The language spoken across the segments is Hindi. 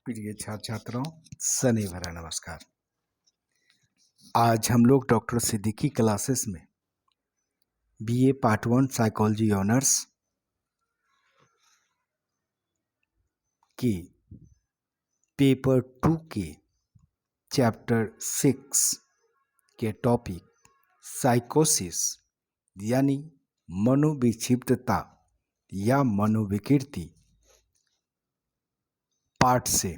प्रिय छात्र छात्राओं, सने भरा नमस्कार। आज हम लोग डॉक्टर सिद्दीकी क्लासेस में बीए पार्ट 1 साइकोलॉजी ऑनर्स के पेपर 2 के चैप्टर 6 के टॉपिक साइकोसिस यानी मनोविक्षिप्तता या मनोविकृति पाठ से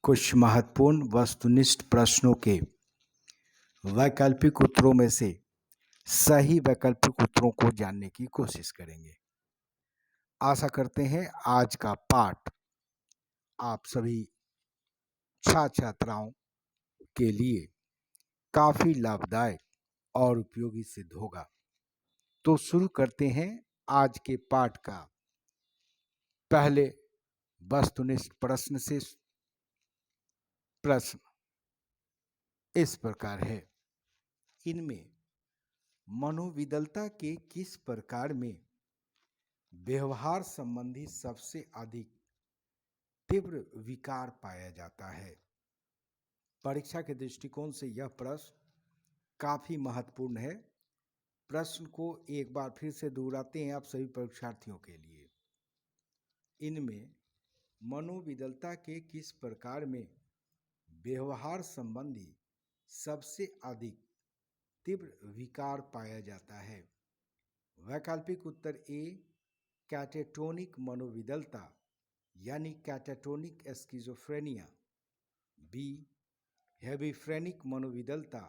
कुछ महत्वपूर्ण वस्तुनिष्ठ प्रश्नों के वैकल्पिक उत्तरों में से सही वैकल्पिक उत्तरों को जानने की कोशिश करेंगे। आशा करते हैं आज का पाठ आप सभी छात्र छात्राओं के लिए काफी लाभदायक और उपयोगी सिद्ध होगा। तो शुरू करते हैं आज के पाठ का पहले वस्तुनिष्ठ प्रश्न से। प्रश्न इस प्रकार है, इनमें मनोविदलता के किस प्रकार में व्यवहार संबंधी सबसे अधिक तीव्र विकार पाया जाता है? परीक्षा के दृष्टिकोण से यह प्रश्न काफी महत्वपूर्ण है। प्रश्न को एक बार फिर से दोहराते हैं आप सभी परीक्षार्थियों के लिए। इनमें मनोविदलता के किस प्रकार में व्यवहार संबंधी सबसे अधिक तीव्र विकार पाया जाता है? वैकल्पिक उत्तर ए कैटेटोनिक मनोविदलता यानी कैटेटोनिक स्किज़ोफ्रेनिया, बी हेबिफ्रेनिक मनोविदलता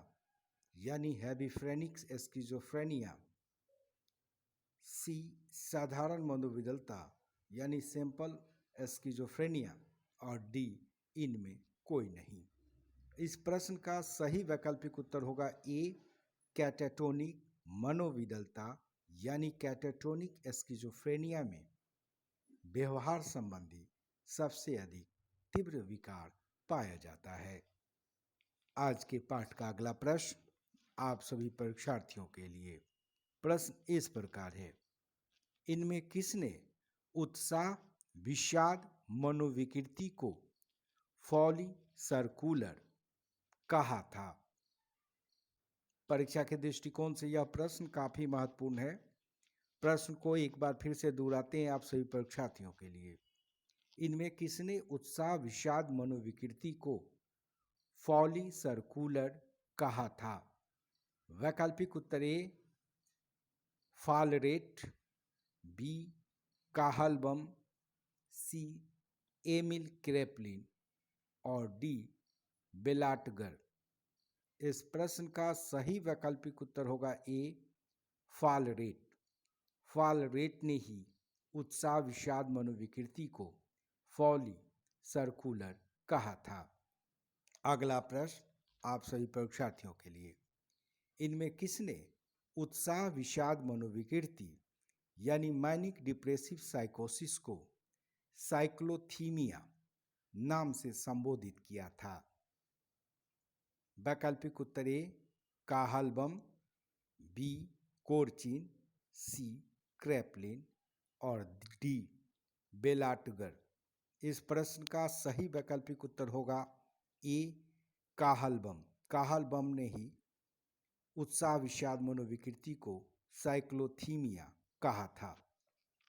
यानी हेबिफ्रेनिक स्किज़ोफ्रेनिया, सी साधारण मनोविदलता यानी सिंपल स्किज़ोफ्रेनिया और डी इनमें कोई नहीं। इस प्रश्न का सही वैकल्पिक उत्तर होगा ए कैटेटोनिक मनोविदलता यानी कैटेटोनिक स्किज़ोफ्रेनिया में व्यवहार संबंधी सबसे अधिक तीव्र विकार पाया जाता है। आज के पाठ का अगला प्रश्न आप सभी परीक्षार्थियों के लिए। प्रश्न इस प्रकार है, इनमें किसने उत्साह विषाद मनोविकृति को फॉली सर्कुलर कहा था? परीक्षा के दृष्टिकोण से यह प्रश्न काफी महत्वपूर्ण है। प्रश्न को एक बार फिर से दोहराते हैं आप सभी परीक्षार्थियों के लिए। इनमें किसने उत्साह विषाद मनोविकृति को फॉली सर्कुलर कहा था? वैकल्पिक उत्तर ए फालरेट, बी काहलबम, सी एमिल क्रेपलिन और डी बेलाटगर। इस प्रश्न का सही वैकल्पिक उत्तर होगा ए फालरेट। फालरेट ने ही उत्साह विषाद मनोविकृति को फॉली सर्कुलर कहा था। अगला प्रश्न आप सभी परीक्षार्थियों के लिए। इनमें किसने उत्साह विषाद मनोविकृति यानी मैनिक डिप्रेसिव साइकोसिस को साइक्लोथीमिया नाम से संबोधित किया था? वैकल्पिक उत्तर ए काहलबम, बी कोरचिन, सी क्रेपलिन और डी बेलाटगर। इस प्रश्न का सही वैकल्पिक उत्तर होगा ए काहलबम। काहलबम ने ही उत्साह विषाद मनोविकृति को साइक्लोथीमिया कहा था।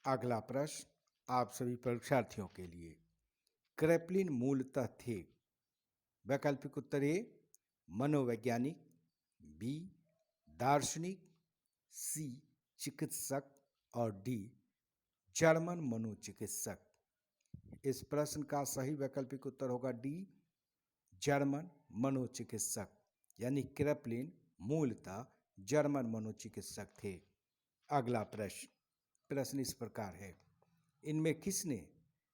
अगला प्रश्न आप सभी परीक्षार्थियों के लिए। क्रेपलिन मूलतः थे? वैकल्पिक उत्तर ए मनोवैज्ञानिक, बी दार्शनिक, सी चिकित्सक और डी जर्मन मनोचिकित्सक। इस प्रश्न का सही वैकल्पिक उत्तर होगा डी जर्मन मनोचिकित्सक यानी क्रेपलिन मूलतः जर्मन मनोचिकित्सक थे। अगला प्रश्न इस प्रकार है, इनमें किसने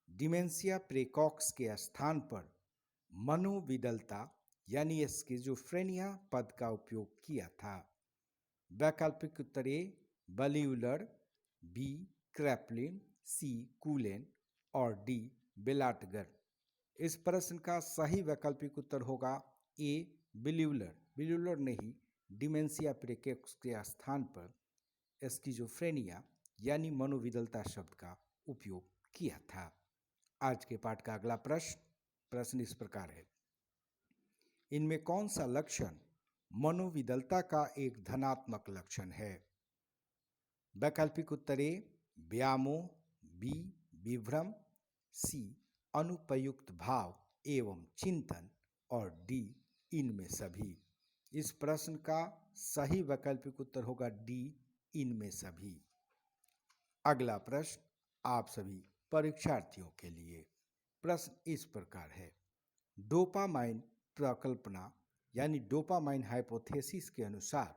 डिमेंशिया प्रेकॉक्स के स्थान पर मनोविदलता यानी स्किज़ोफ्रेनिया पद का उपयोग किया था? वैकल्पिक उत्तर ए बलिउलर, बी क्रेपलिन, सी कूलेन और डी बेलाटगर। इस प्रश्न का सही वैकल्पिक उत्तर होगा ए बिल्यूलर। बिल्यूलर ने ही डिमेंशिया प्रेकॉक्स के स्थान पर स्किज़ोफ्रेनिया यानी मनोविदलता शब्द का उपयोग किया था। आज के पाठ का अगला प्रश्न प्रश्न इस प्रकार है, इनमें कौन सा लक्षण मनोविदलता का एक धनात्मक लक्षण है? वैकल्पिक उत्तर ए व्यामोह, बी विभ्रम, सी अनुपयुक्त भाव एवं चिंतन और डी इनमें सभी। इस प्रश्न का सही वैकल्पिक उत्तर होगा डी इनमें सभी। अगला प्रश्न आप सभी परीक्षार्थियों के लिए। प्रश्न इस प्रकार है, डोपामाइन प्रकल्पना यानी डोपामाइन हाइपोथेसिस के अनुसार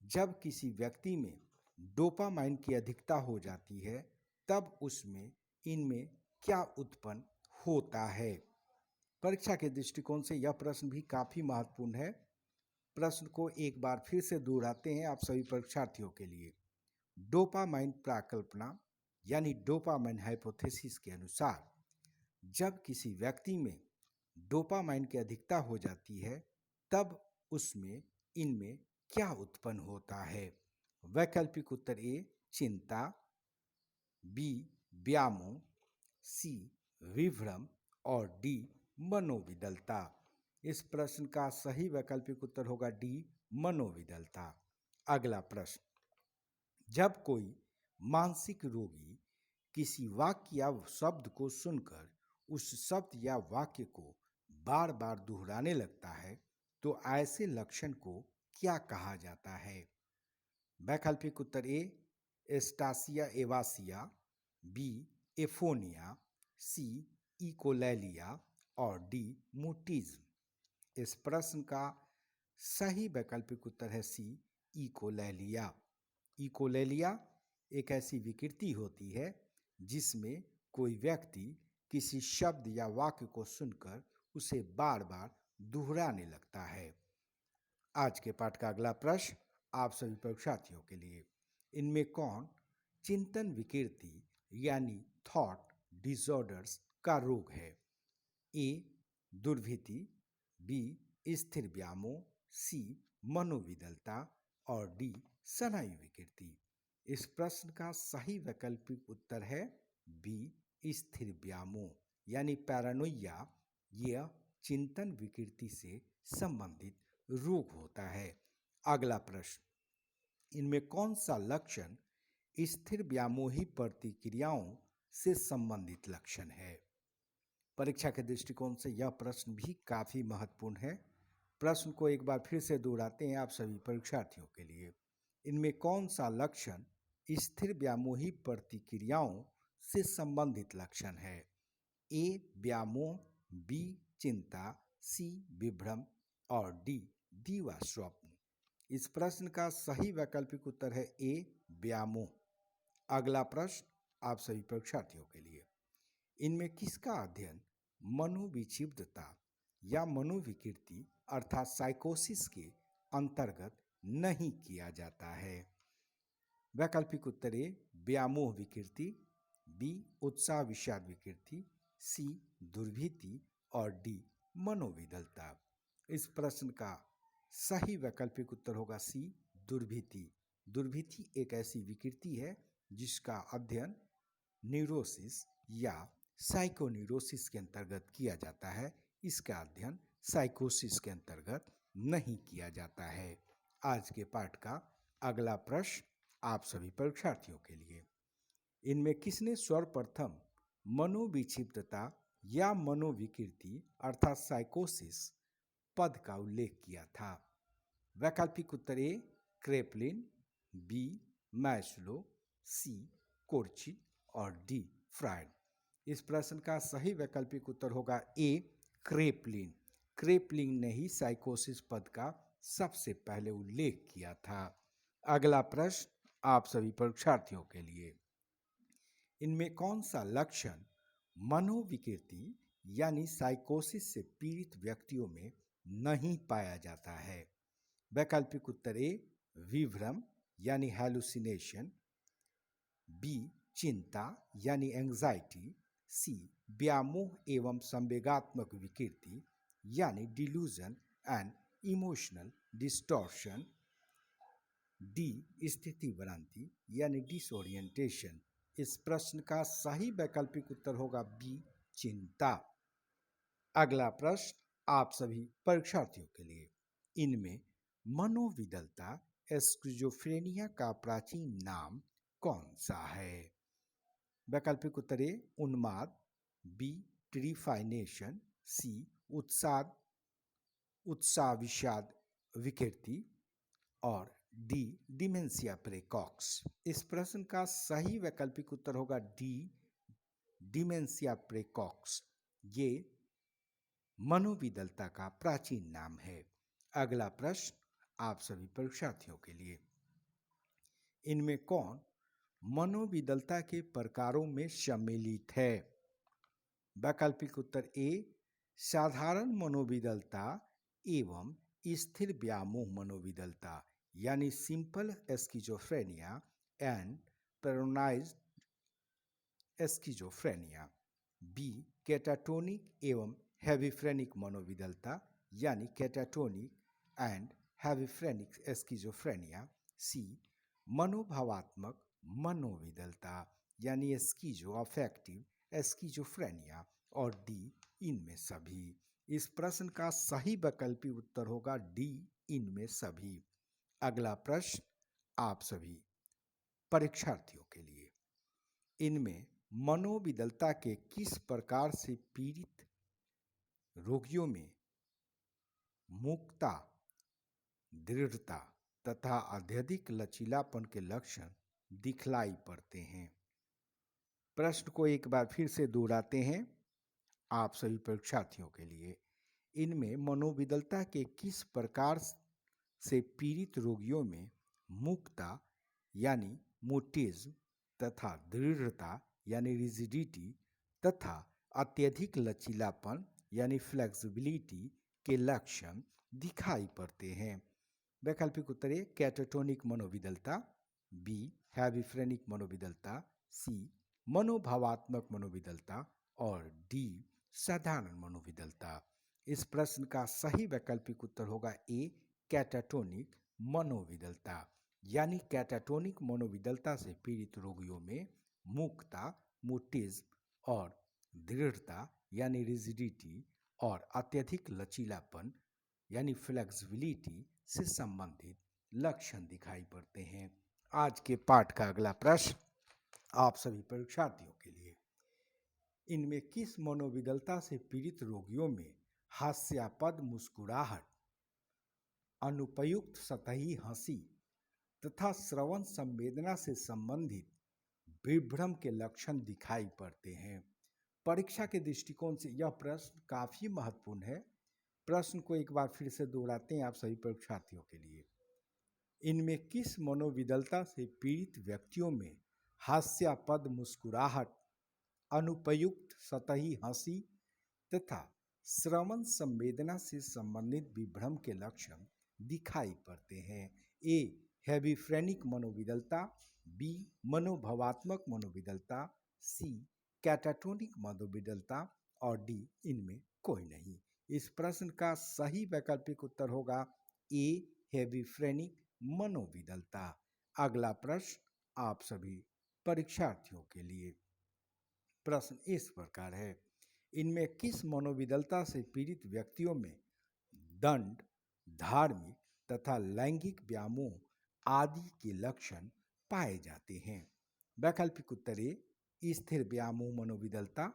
जब किसी व्यक्ति में डोपामाइन की अधिकता हो जाती है तब उसमें इनमें क्या उत्पन्न होता है? परीक्षा के दृष्टिकोण से यह प्रश्न भी काफी महत्वपूर्ण है। प्रश्न को एक बार फिर से दोहराते हैं आप सभी परीक्षार्थियों के लिए। डोपामाइन प्रकल्पना यानी डोपामाइन हाइपोथेसिस के अनुसार जब किसी व्यक्ति में डोपामाइन की अधिकता हो जाती है तब उसमें इनमें क्या उत्पन्न होता है? वैकल्पिक उत्तर ए चिंता, बी व्यामोह, सी विभ्रम और डी मनोविदलता। इस प्रश्न का सही वैकल्पिक उत्तर होगा डी मनोविदलता। अगला प्रश्न, जब कोई मानसिक रोगी किसी वाक्य या शब्द को सुनकर उस शब्द या वाक्य को बार बार दोहराने लगता है तो ऐसे लक्षण को क्या कहा जाता है? वैकल्पिक उत्तर ए एस्टासिया एवासिया, बी एफोनिया, सी इकोलैलिया और डी मुटिज्म। इस प्रश्न का सही वैकल्पिक उत्तर है सी इकोलैलिया। इकोलैलिया एक ऐसी विकृति होती है जिसमें कोई व्यक्ति किसी शब्द या वाक्य को सुनकर उसे बार बार दोहराने लगता है। आज के पाठ का अगला प्रश्न आप सभी परीक्षार्थियों के लिए, इनमें कौन चिंतन विकृति यानी थॉट डिसऑर्डर्स का रोग है? ए दुर्भिति, बी स्थिर व्यामोह, सी मनोविदलता और डी स्नायु विकृति। इस प्रश्न का सही वैकल्पिक उत्तर है बी स्थिर व्यामोह यानी पैरानोइया। यह चिंतन विकृति से संबंधित रोग होता है। अगला प्रश्न, इनमें कौन सा लक्षण स्थिर व्यामोही प्रतिक्रियाओं से संबंधित लक्षण है? परीक्षा के दृष्टिकोण से यह प्रश्न भी काफी महत्वपूर्ण है। प्रश्न को एक बार फिर से दोहराते हैं आप सभी परीक्षार्थियों के लिए। इनमें कौन सा लक्षण स्थिर व्यामोही प्रतिक्रियाओं से संबंधित लक्षण है? ए व्यामोह, बी चिंता, सी विभ्रम और डी दीवा स्वप्न। इस प्रश्न का सही वैकल्पिक उत्तर है ए व्यामोह। अगला प्रश्न आप सभी परीक्षार्थियों के लिए, इनमें किसका अध्ययन मनोविक्षिप्तता या मनोविकृति अर्थात साइकोसिस के अंतर्गत नहीं किया जाता है? वैकल्पिक उत्तर ए व्यामोह विकृति, बी उत्साह विषाद विकृति, सी दुर्भिति और डी मनोविदलता। इस प्रश्न का सही वैकल्पिक उत्तर होगा सी दुर्भिति। दुर्भिति एक ऐसी विकृति है जिसका अध्ययन न्यूरोसिस या साइकोन्यूरोसिस के अंतर्गत किया जाता है। इसका अध्ययन साइकोसिस के अंतर्गत नहीं किया जाता है। आज के पाठ का अगला प्रश्न आप सभी परीक्षार्थियों के लिए, इनमें किसने सर्वप्रथम मनोविक्षिप्तता या मनोविकृति अर्थात साइकोसिस पद का उल्लेख किया था? वैकल्पिक उत्तर ए क्रेपलिन, बी मैस्लो, सी कोर्ची और डी फ्रायड। इस प्रश्न का सही वैकल्पिक उत्तर होगा ए क्रेपलिन। क्रेपलिन ने ही साइकोसिस पद का सबसे पहले उल्लेख किया था। अगला प्रश्न आप सभी परीक्षार्थियों के लिए, इनमें कौन सा लक्षण मनोविकृति यानी साइकोसिस से पीड़ित व्यक्तियों में नहीं पाया जाता है? वैकल्पिक उत्तर ए विभ्रम यानी हैलुसिनेशन, बी चिंता यानी एंजाइटी, सी व्यामोह एवं संवेगात्मक विकृति यानी delusion and emotional distortion, D स्थिति भ्रांति यानी डिसओरिएंटेशन। इस प्रश्न का सही वैकल्पिक उत्तर होगा बी चिंता। अगला प्रश्न आप सभी परीक्षार्थियों के लिए, इनमें मनोविदलता स्किज़ोफ्रेनिया का प्राचीन नाम कौन सा है? वैकल्पिक उत्तर ए उन्माद, बी ट्रिफाइनेशन, सी उत्साह विषाद विकृति और डी डिमेंशिया प्रेकॉक्स। इस प्रश्न का सही वैकल्पिक उत्तर होगा डी डिमेंशिया प्रेकॉक्स। ये मनोविदलता का प्राचीन नाम है। अगला प्रश्न आप सभी परीक्षार्थियों के लिए, इनमें कौन मनोविदलता के प्रकारों में सम्मिलित है? वैकल्पिक उत्तर ए साधारण मनोविदलता एवं स्थिर व्यामोह मनोविदलता यानी simple schizophrenia and paranoid schizophrenia, B catatonic एवं हेविफ्रेनिक मनोविदलता यानी catatonic and hebephrenic schizophrenia, C मनोभावात्मक मनोविदलता यानी स्किज़ो अफेक्टिव स्किज़ोफ्रेनिया और डी इनमें सभी। इस प्रश्न का सही वैकल्पिक उत्तर होगा डी इनमें सभी। अगला प्रश्न आप सभी परीक्षार्थियों के लिए, इनमें मनोविदलता के किस प्रकार से पीड़ित रोगियों में मूकता, दृढ़ता तथा अत्यधिक लचीलापन के लक्षण दिखलाई पड़ते हैं? प्रश्न को एक बार फिर से दोहराते हैं आप सभी परीक्षार्थियों के लिए, इनमें मनोविदलता के किस प्रकार से पीड़ित रोगियों में मूकता यानी मोटिज्म तथा दृढ़ता यानी रिजिडिटी तथा अत्यधिक लचीलापन यानी फ्लेक्सिबिलिटी के लक्षण दिखाई पड़ते हैं? वैकल्पिक उत्तर ए कैटाटोनिक मनोविदलता, बी हैविफ्रेनिक मनोविदलता, सी मनोभावात्मक मनोविदलता और डी साधारण मनोविदलता। इस प्रश्न का सही वैकल्पिक उत्तर होगा ए कैटाटोनिक मनोविदलता यानी कैटाटोनिक मनोविदलता से पीड़ित रोगियों में मूकता, मोटिज्म और दृढ़ता यानी रिजिडिटी और अत्यधिक लचीलापन यानी फ्लेक्सिबिलिटी से संबंधित लक्षण दिखाई पड़ते हैं। आज के पाठ का अगला प्रश्न आप सभी परीक्षार्थियों के लिए, इनमें किस मनोविदलता से पीड़ित रोगियों में हास्यास्पद मुस्कुराहट, अनुपयुक्त सतही हंसी तथा श्रवण संवेदना से संबंधित विभ्रम के लक्षण दिखाई पड़ते हैं? परीक्षा के दृष्टिकोण से यह प्रश्न काफी महत्वपूर्ण है। प्रश्न को एक बार फिर से दोहराते हैं आप सभी परीक्षार्थियों के लिए, इनमें किस मनोविदलता से पीड़ित व्यक्तियों में हास्यास्पद मुस्कुराहट, अनुपयुक्त सतही हंसी तथा श्रवण संवेदना से संबंधित विभ्रम के लक्षण दिखाई पड़ते हैं? ए हैविफ्रेनिक मनोविदलता, बी मनोभावात्मक मनोविदलता, सी कैटाटोनिक मनोविदलता और डी इनमें कोई नहीं। इस प्रश्न का सही वैकल्पिक उत्तर होगा ए हैविफ्रेनिक मनोविदलता। अगला प्रश्न आप सभी परीक्षार्थियों के लिए, प्रश्न इस प्रकार है, इनमें किस मनोविदलता से पीड़ित व्यक्तियों में दंड, धार्मिक तथा लैंगिक व्यामोह आदि के लक्षण पाए जाते हैं? वैकल्पिक उत्तर ए स्थिर व्यामोह मनोविदलता,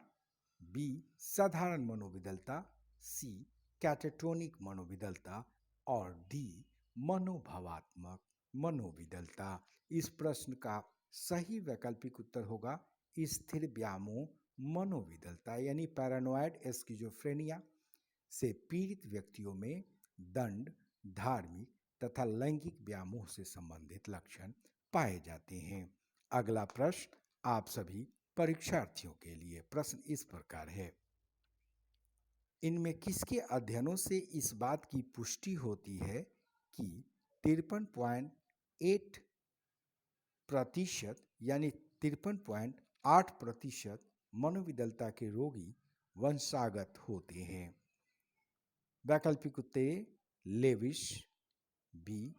बी साधारण मनोविदलता, सी कैटाटोनिक मनोविदलता और डी मनोभावात्मक मनोविदलता। इस प्रश्न का सही वैकल्पिक उत्तर होगा स्थिर व्यामोह मनोविदलता यानी पैरानॉइड स्किज़ोफ्रेनिया से पीड़ित व्यक्तियों में दंड, धार्मिक तथा लैंगिक व्यामोह से संबंधित लक्षण पाए जाते हैं। अगला प्रश्न आप सभी परीक्षार्थियों के लिए, प्रश्न इस प्रकार है, इनमें किसके अध्ययनों से इस बात की पुष्टि होती है कि 53.8% यानी 53.8% मनोविदलता के रोगी वंशागत होते हैं? वैकल्पिक उत्तर लेविश, बी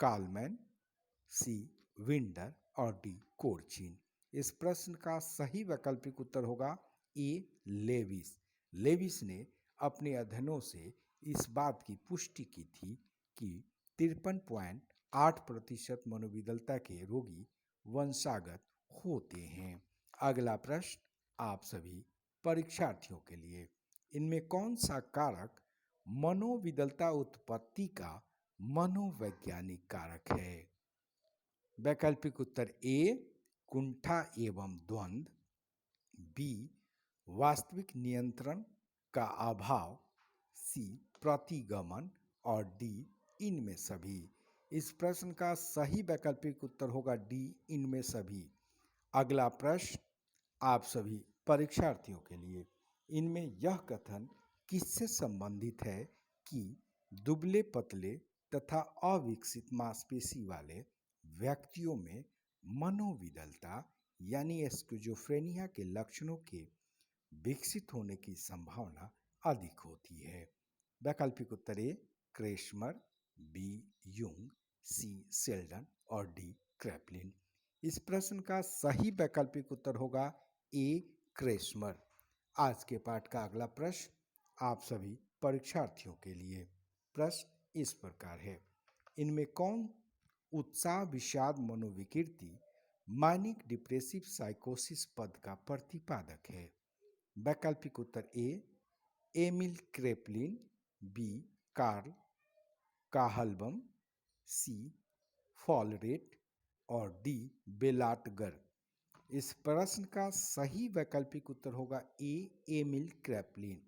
कालमैन, सी विंडर और डी कोर्चिन। इस प्रश्न का सही वैकल्पिक उत्तर होगा ए लेविस लेविस ने अपने अध्ययनों से इस बात की पुष्टि की थी कि 53.8% मनोविकलता के रोगी वंशागत होते हैं। अगला प्रश्न आप सभी परीक्षार्थियों के लिए, इनमें कौन सा कारक मनोविकलता उत्पत्ति का मनोवैज्ञानिक कारक है? वैकल्पिक उत्तर ए कुंठा एवं द्वंद्व, बी वास्तविक नियंत्रण का अभाव, सी प्रतिगमन और डी इनमें सभी। इस प्रश्न का सही वैकल्पिक उत्तर होगा डी इनमें सभी। अगला प्रश्न आप सभी परीक्षार्थियों के लिए, इनमें यह कथन किससे संबंधित है कि दुबले पतले तथा अविकसित मांसपेशी वाले व्यक्तियों में मनोविकलता यानी स्किज़ोफ्रेनिया के लक्षणों के विकसित होने की संभावना अधिक होती है? वैकल्पिक उत्तर ए क्रेस्मर, बी युंग, सी सेल्डन और डी क्रैपलिन। इस प्रश्न का सही वैकल्पिक उत्तर होगा ए क्रेस्मर। आज के पाठ का अगला प्रश्न आप सभी परीक्षार्थियों के लिए, प्रश्न इस प्रकार है, इनमें कौन उत्साह विषाद मनोविकृति मानिक डिप्रेसिव साइकोसिस पद का प्रतिपादक है? वैकल्पिक उत्तर ए एमिल क्रेपलिन, बी कार्ल काहलबम, सी फॉलरेट और डी बेलाटगर। इस प्रश्न का सही वैकल्पिक उत्तर होगा ए एमिल क्रेपलिन।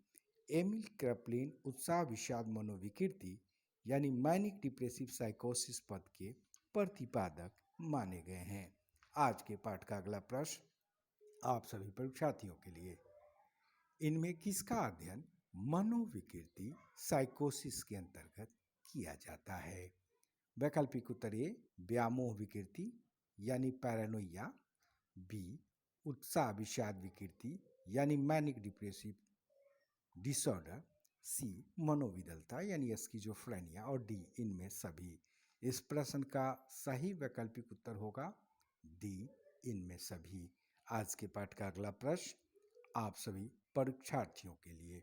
एमिल क्रेपलिन उत्साह विषाद मनोविकृति यानी मैनिक डिप्रेसिव साइकोसिस पद के प्रतिपादक माने गए हैं। आज के पाठ का अगला प्रश्न आप सभी परीक्षार्थियों के लिए, इनमें किसका अध्ययन मनोविकृति साइकोसिस के अंतर्गत किया जाता है? वैकल्पिक उत्तर ए व्यामोह विकृति यानी पैरानोइया, बी उत्साह विषाद विकृति यानी मैनिक डिप्रेसिव डिसऑर्डर, सी मनोविकलता यानी स्किज़ोफ्रेनिया और डी इनमें सभी। इस प्रश्न का सही वैकल्पिक उत्तर होगा डी इनमें सभी। आज के पाठ का अगला प्रश्न आप सभी परीक्षार्थियों के लिए,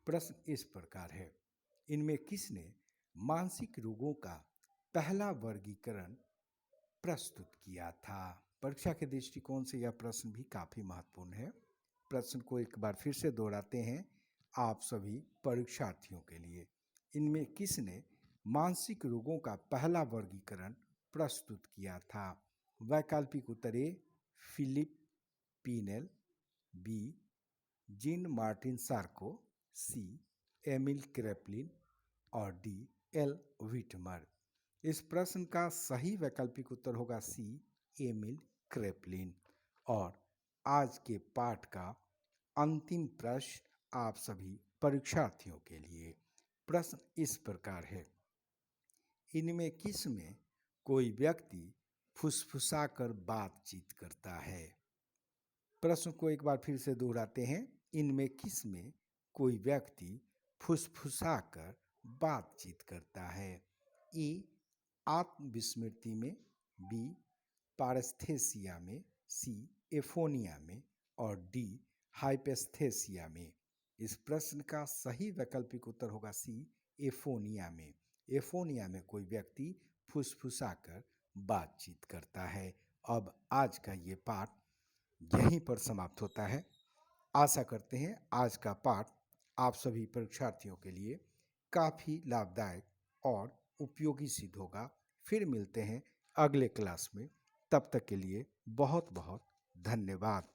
प्रश्न इस प्रकार है, इनमें किसने मानसिक रोगों का पहला वर्गीकरण प्रस्तुत किया था? परीक्षा के दृष्टिकोण से यह प्रश्न भी काफी महत्वपूर्ण है। प्रश्न को एक बार फिर से दोहराते हैं आप सभी परीक्षार्थियों के लिए, इनमें किसने मानसिक रोगों का पहला वर्गीकरण प्रस्तुत किया था? वैकल्पिक उत्तर A Philippe Pinel, B Jean Martin Charcot, C Emil Kraepelin और डी एल विटमर। इस प्रश्न का सही वैकल्पिक उत्तर होगा सी एमिल क्रेपलिन। और आज के पाठ का अंतिम प्रश्न आप सभी परीक्षार्थियों के लिए, प्रश्न इस प्रकार है, इनमें किस में कोई व्यक्ति फुसफुसाकर बातचीत करता है? प्रश्न को एक बार फिर से दोहराते हैं, इनमें किस में कोई व्यक्ति फुसफुसाकर बातचीत करता है? ए आत्मविस्मृति में, बी पारस्थेसिया में, सी एफोनिया में और डी हाइपेस्थेसिया में। इस प्रश्न का सही वैकल्पिक उत्तर होगा सी एफोनिया में। एफोनिया में कोई व्यक्ति फुसफुसाकर बातचीत करता है। अब आज का ये पाठ यहीं पर समाप्त होता है। आशा करते हैं आज का पाठ आप सभी परीक्षार्थियों के लिए काफ़ी लाभदायक और उपयोगी सिद्ध होगा। फिर मिलते हैं अगले क्लास में, तब तक के लिए बहुत बहुत धन्यवाद।